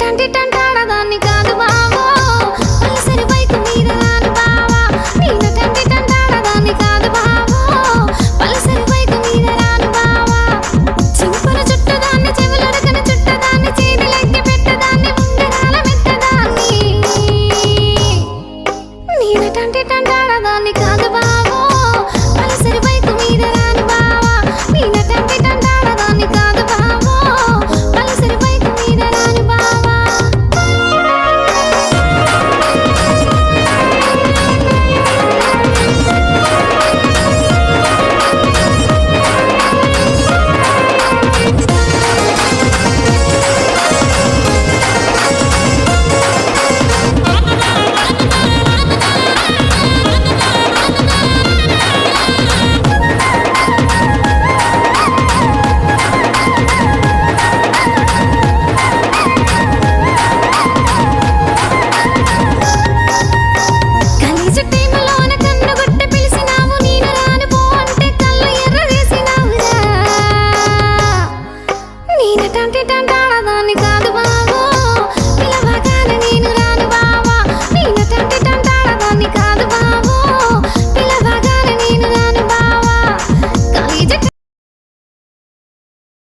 నేనటంటి టంటాడదాన్ని కాదు బావో పలసరి బైకు మీద రాను బావా నేనటంటి టంటాడదాన్ని కాదు బావో పలసరి బైకు మీద రాను బావా చింపుల చుట్టదాన్ని చెవులరకన చుట్టదాన్ని చేతులెక్కి పెట్టదాన్ని ఉంగరాల మెట్టదాన్ని నేనటంటి టంటాడదాన్ని కాదు బావో పలసరి బైకు మీద రాను బావా నేనటంటి టంటాడదాన్ని కాదు బావో పలసరి బైకు మీద రాను బావా కనీస టైములోన కన్నుగొట్టి పిలిసినావు నేను రాను పో అంటే కళ్ళు ఎర్రవేసినావురా నేనటంటి టంటాడదాన్ని కాదు బావో పిలవగానే నేను రాను బావా నేనటంటి టంటాడదాన్ని కాదు బావో